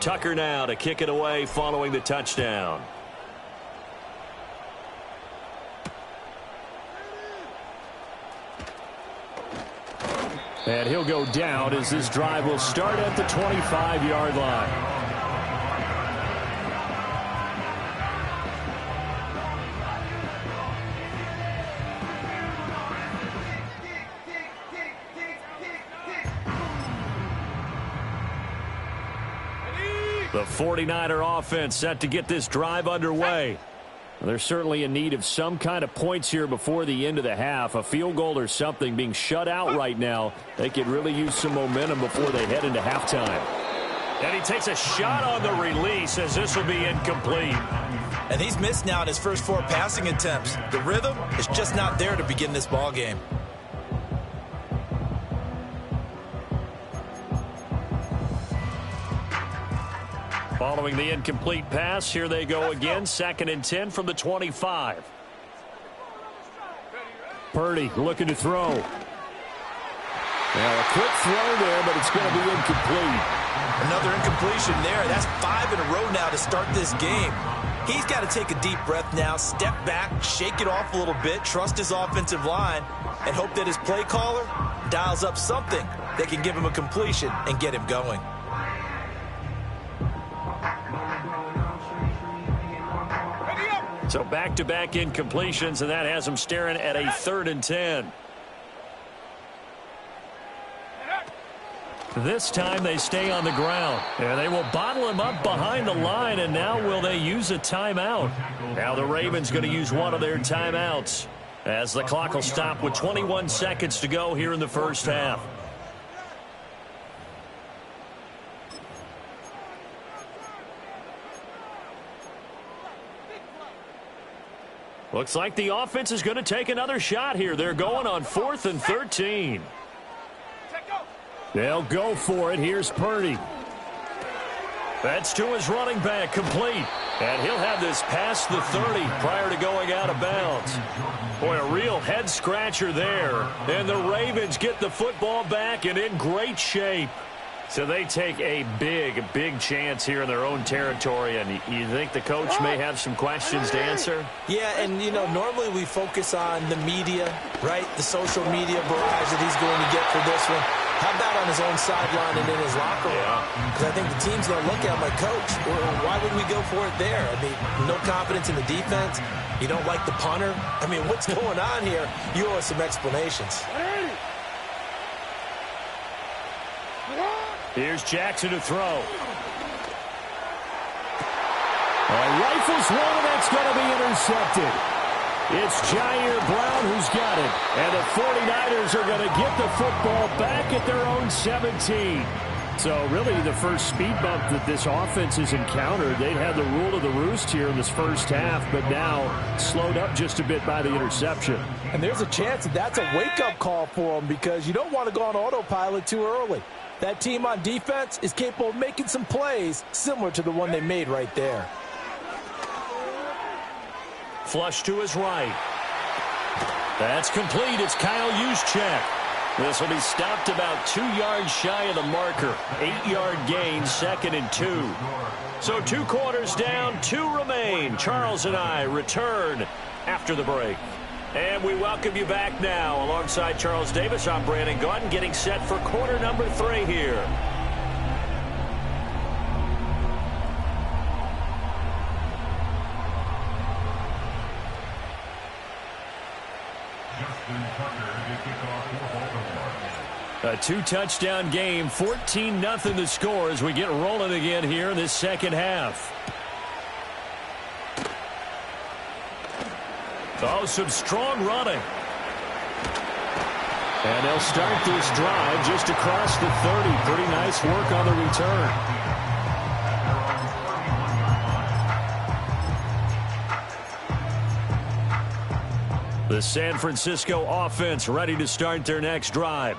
Tucker now to kick it away following the touchdown. And he'll go down as this drive will start at the 25-yard line. The 49er offense set to get this drive underway. They're certainly in need of some kind of points here before the end of the half. A field goal or something, being shut out right now. They could really use some momentum before they head into halftime. And he takes a shot on the release as this will be incomplete. And he's missed now in his first 4 passing attempts. The rhythm is just not there to begin this ball game. Following the incomplete pass, here they go again. 2nd and 10 from the 25. Purdy looking to throw. Now a quick throw there, but it's going to be incomplete. Another incompletion there. That's 5 in a row now to start this game. He's got to take a deep breath now, step back, shake it off a little bit, trust his offensive line, and hope that his play caller dials up something that can give him a completion and get him going. So back-to-back incompletions, and that has them staring at a 3rd and 10. This time they stay on the ground. And they will bottle him up behind the line, and now will they use a timeout? Now the Ravens going to use one of their timeouts as the clock will stop with 21 seconds to go here in the first half. Looks like the offense is going to take another shot here. They're going on 4th and 13. They'll go for it. Here's Purdy. That's to his running back, complete. And he'll have this past the 30 prior to going out of bounds. Boy, a real head-scratcher there. And the Ravens get the football back and in great shape. So they take a big chance here in their own territory, and you think the coach may have some questions to answer? Yeah, and, you know, normally we focus on the media, right? The social media barrage that he's going to get for this one. How about on his own sideline and in his locker room? Because I think the team's going to look at him like, Coach, why would we go for it there? I mean, no confidence in the defense. You don't like the punter. I mean, what's going on here? You owe us some explanations. Here's Jackson to throw. Rifles one, and that's going to be intercepted. It's Jair Brown who's got it. And the 49ers are going to get the football back at their own 17. So really the first speed bump that this offense has encountered. They'd had the rule of the roost here in this first half, but now slowed up just a bit by the interception. And there's a chance that that's a wake-up call for them, because you don't want to go on autopilot too early. That team on defense is capable of making some plays similar to the one they made right there. Flush to his right. That's complete. It's Kyle Juszczyk. This will be stopped about 2 yards shy of the marker. 8-yard gain, 2nd and 2. So 2 quarters down, 2 remain. Charles and I return after the break. And we welcome you back now. Alongside Charles Davis, I'm Brandon Gaudin, getting set for quarter number 3 here. A 2-touchdown game, 14-0 the score as we get rolling again here in this second half. Oh, some strong running. And they'll start this drive just across the 30. Pretty nice work on the return. The San Francisco offense ready to start their next drive.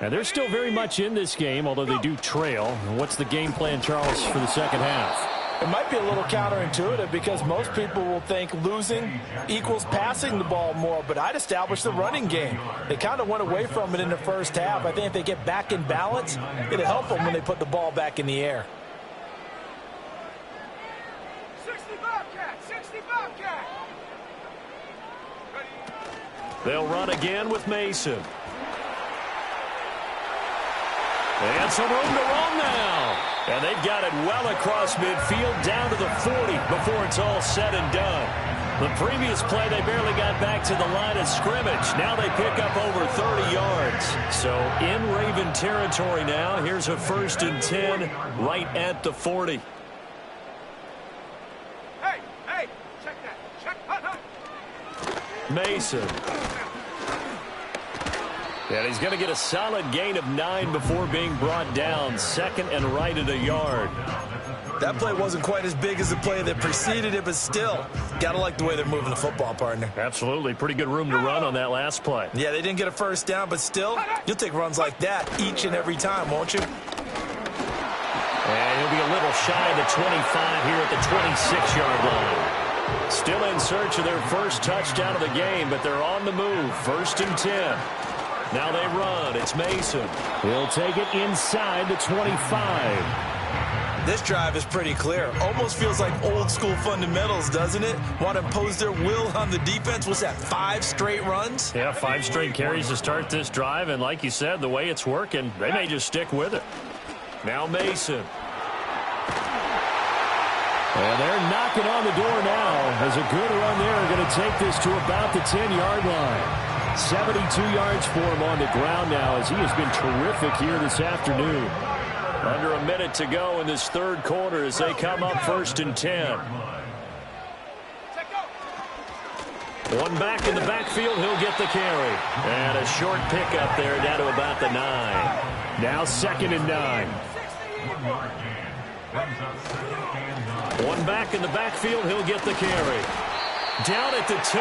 And they're still very much in this game, although they do trail. What's the game plan, Charles, for the second half? It might be a little counterintuitive because most people will think losing equals passing the ball more, but I'd establish the running game. They kind of went away from it in the first half. I think if they get back in balance, it'll help them when they put the ball back in the air. 60 Bobcat! 60 Bobcat! They'll run again with Mason. And some room to run now. And they've got it well across midfield down to the 40 before it's all said and done. The previous play, they barely got back to the line of scrimmage. Now they pick up over 30 yards. So in Raven territory now. Here's a 1st and 10 right at the 40. Hey, check that. Check that. Mason. And he's going to get a solid gain of 9 before being brought down. 2nd and right at a yard. That play wasn't quite as big as the play that preceded it, but still, got to like the way they're moving the football, partner. Absolutely. Pretty good room to run on that last play. Yeah, they didn't get a first down, but still, you'll take runs like that each and every time, won't you? And he'll be a little shy of the 25 here at the 26-yard line. Still in search of their first touchdown of the game, but they're on the move. 1st and 10. Now they run. It's Mason. He'll take it inside the 25. This drive is pretty clear. Almost feels like old school fundamentals, doesn't it? Want to impose their will on the defense. What's that, 5 straight runs? Yeah, 5 straight carries to start this drive. And like you said, the way it's working, they may just stick with it. Now Mason. And they're knocking on the door now as a good run there. Going to take this to about the 10-yard line. 72 yards for him on the ground now as he has been terrific here this afternoon. Under a minute to go in this 3rd quarter as they come up 1st and 10. One back in the backfield, he'll get the carry. And a short pickup there down to about the 9. Now 2nd and 9. One back in the backfield, he'll get the carry. Down at the 2.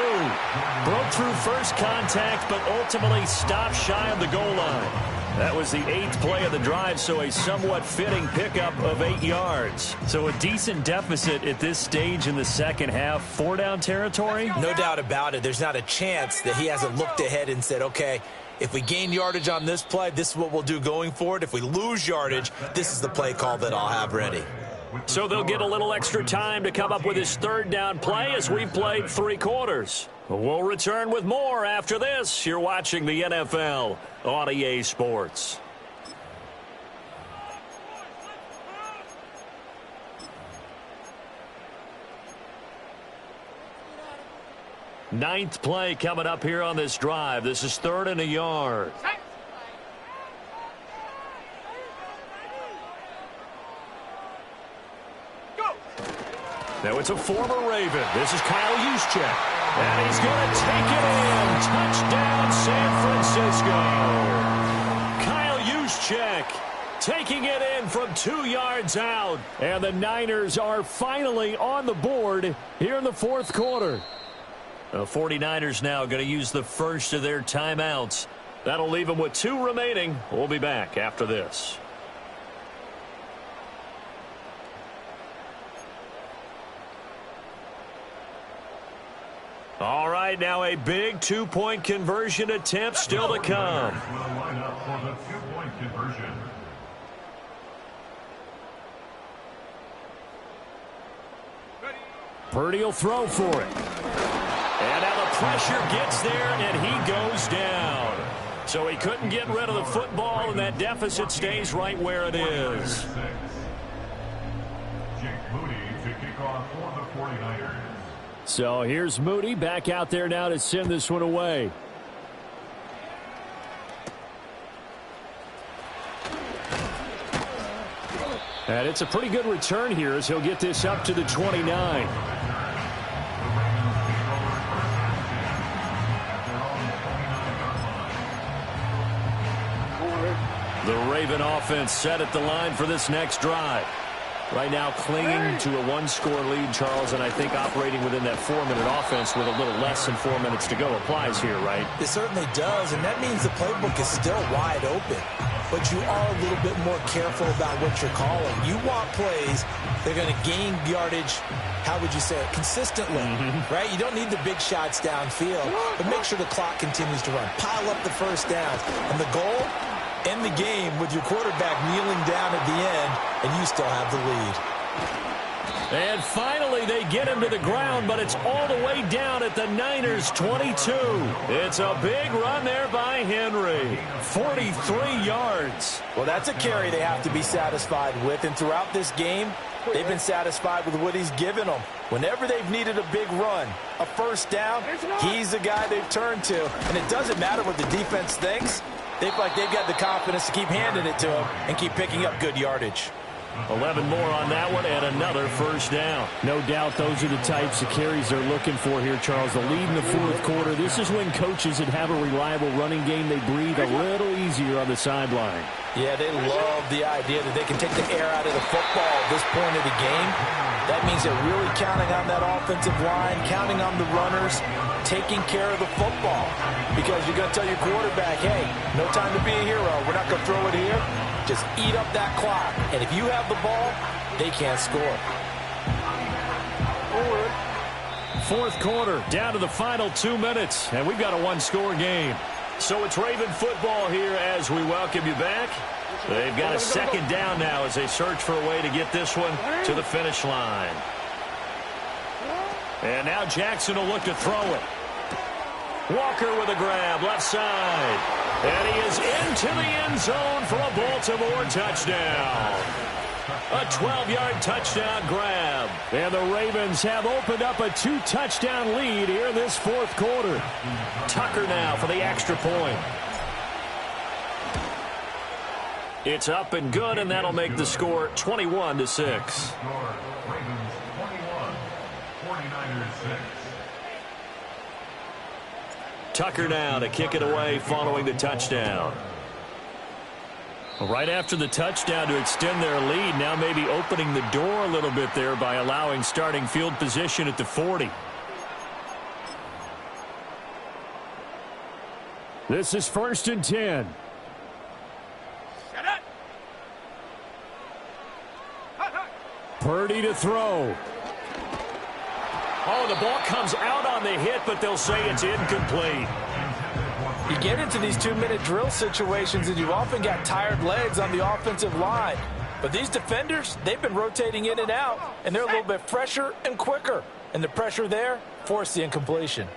Broke through first contact, but ultimately stopped shy of the goal line. That was the 8th play of the drive, so a somewhat fitting pickup of 8 yards. So a decent deficit at this stage in the second half. 4-down territory? No doubt about it. There's not a chance that he hasn't looked ahead and said, okay, if we gain yardage on this play, this is what we'll do going forward. If we lose yardage, this is the play call that I'll have ready. So they'll get a little extra time to come up with his 3rd down play as we've played 3 quarters. We'll return with more after this. You're watching the NFL on EA Sports. Ninth play coming up here on this drive. This is 3rd and a yard. Now it's a former Raven. This is Kyle Juszczyk. And he's going to take it in. Touchdown, San Francisco. Kyle Juszczyk taking it in from 2 yards out. And the Niners are finally on the board here in the 4th quarter. The 49ers now going to use the first of their timeouts. That'll leave them with 2 remaining. We'll be back after this. All right, now a big 2-point conversion attempt still to come. Purdy will throw for it. And now the pressure gets there, and he goes down. So he couldn't get rid of the football, and that deficit stays right where it is. Jake Moody to kick off for the 49ers. So here's Moody back out there now to send this one away. And it's a pretty good return here as he'll get this up to the 29. The Raven offense set at the line for this next drive. Right now clinging to a 1-score lead, Charles, and I think operating within that 4-minute offense with a little less than 4 minutes to go applies here, right? It certainly does, and that means the playbook is still wide open. but you are a little bit more careful about what you're calling. You want plays that are going to gain yardage, how would you say it, consistently, right? You don't need the big shots downfield, but make sure the clock continues to run. Pile up the first downs. And the goal, end the game with your quarterback kneeling down at the end, and you still have the lead. And finally, they get him to the ground, but it's all the way down at the Niners' 22. It's a big run there by Henry. 43 yards. Well, that's a carry they have to be satisfied with, and throughout this game, they've been satisfied with what he's given them. Whenever they've needed a big run, a first down, he's the guy they've turned to. And it doesn't matter what the defense thinks. They feel like they've got the confidence to keep handing it to him and keep picking up good yardage. 11 more on that one and another first down. No doubt those are the types of carries they're looking for here, Charles. The lead in the fourth quarter. This is when coaches that have a reliable running game, they breathe a little easier on the sideline. Yeah, they love the idea that they can take the air out of the football at this point of the game. That means they're really counting on that offensive line, counting on the runners, taking care of the football. Because you're going to tell your quarterback, hey, no time to be a hero. We're not going to throw it here. Just eat up that clock. And if you have the ball, they can't score. Fourth quarter, down to the final 2 minutes, and we've got a one-score game. So it's Raven football here as we welcome you back. They've got a second down now as they search for a way to get this one to the finish line. And now Jackson will look to throw it. Walker with a grab, left side. And he is into the end zone for a Baltimore touchdown. A 12-yard touchdown grab. And the Ravens have opened up a 2-touchdown lead here this fourth quarter. Tucker now for the extra point. It's up and good, and that'll make the score 21-6. Ravens 21, 49ers 6. Tucker now to kick it away following the touchdown. Right after the touchdown to extend their lead, now maybe opening the door a little bit there by allowing starting field position at the 40. This is 1st and 10. Set it. Purdy to throw. Oh, the ball comes out on the hit, but they'll say it's incomplete. You get into these 2-minute drill situations, and you've often got tired legs on the offensive line. But these defenders, they've been rotating in and out, and they're a little bit fresher and quicker. And the pressure there forced the incompletion.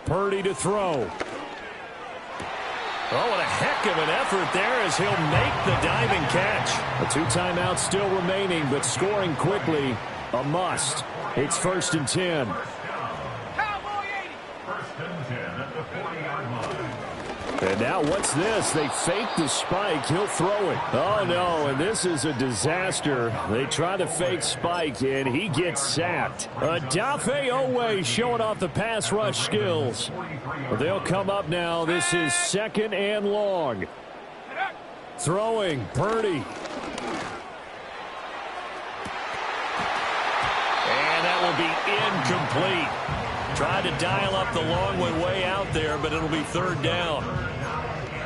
Purdy to throw. Oh, what a heck of an effort there as he'll make the diving catch. A 2 timeouts still remaining, but scoring quickly, a must. It's 1st and 10. Cowboy 80. 1st and 10 at the 40-yard line. And now what's this? They fake the spike. He'll throw it. Oh, no, and this is a disaster. They try to fake spike, and he gets sacked. Odafe Oweh showing off the pass rush skills. But they'll come up now. This is 2nd and long. Throwing, Purdy. And that will be incomplete. Tried to dial up the long one way out there, but it'll be 3rd down.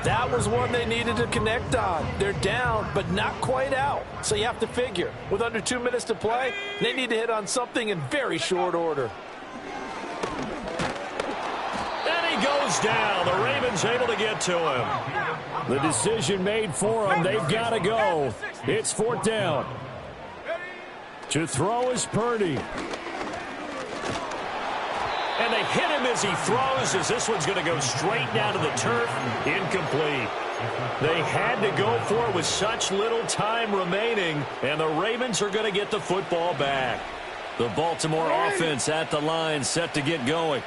That was one they needed to connect on. They're down, but not quite out. So you have to figure, with under 2 minutes to play, they need to hit on something in very short order. And he goes down. The Ravens able to get to him. The decision made for them. They've got to go. It's 4th down. To throw is Purdy. And they hit him as he throws, as this one's going to go straight down to the turf. Incomplete. They had to go for it with such little time remaining, and the Ravens are going to get the football back. The Baltimore offense at the line set to get going.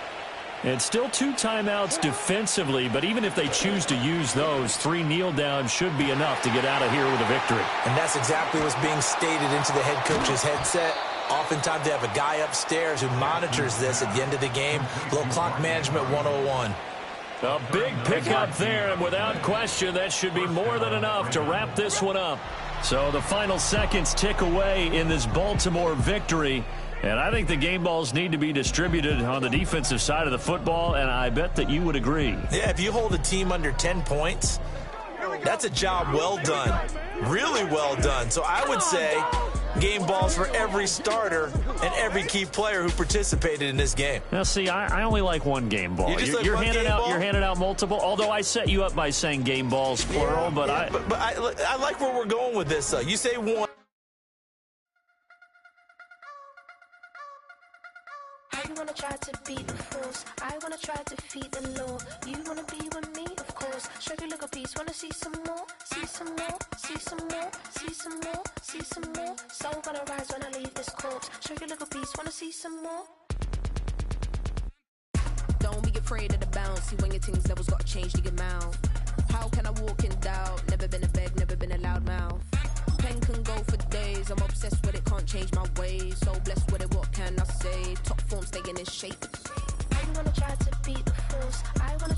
And still 2 timeouts defensively, but even if they choose to use those, 3 kneel downs should be enough to get out of here with a victory. And that's exactly what's being stated into the head coach's headset. Oftentimes they have a guy upstairs who monitors this at the end of the game. A little clock management 101. A big pickup there, and without question, that should be more than enough to wrap this one up. So the final seconds tick away in this Baltimore victory. And I think the game balls need to be distributed on the defensive side of the football, and I bet that you would agree. Yeah, if you hold a team under 10 points, that's a job well done, really well done. So I would say game balls for every starter and every key player who participated in this game. Now, see, I only like one game ball. You're handing out multiple, although I set you up by saying game balls, plural. But I like where we're going with this, though. You say one. You wanna try to beat the force, I wanna try to defeat the law. You wanna be with me, of course. Show you a little piece, wanna see some more, see some more, see some more, see some more, see some more. Soul gonna rise when I leave this corpse. Show you a little piece, wanna see some more. Don't be afraid of the bounce. See when your things levels got to change to your mouth. How can I walk in doubt? Never been a beg, never been a loud mouth. Pen can go for days. I'm obsessed with it, can't change my ways. So blessed with it, what can I say? Top form staying in shape. You wanna try to beat the force, I wanna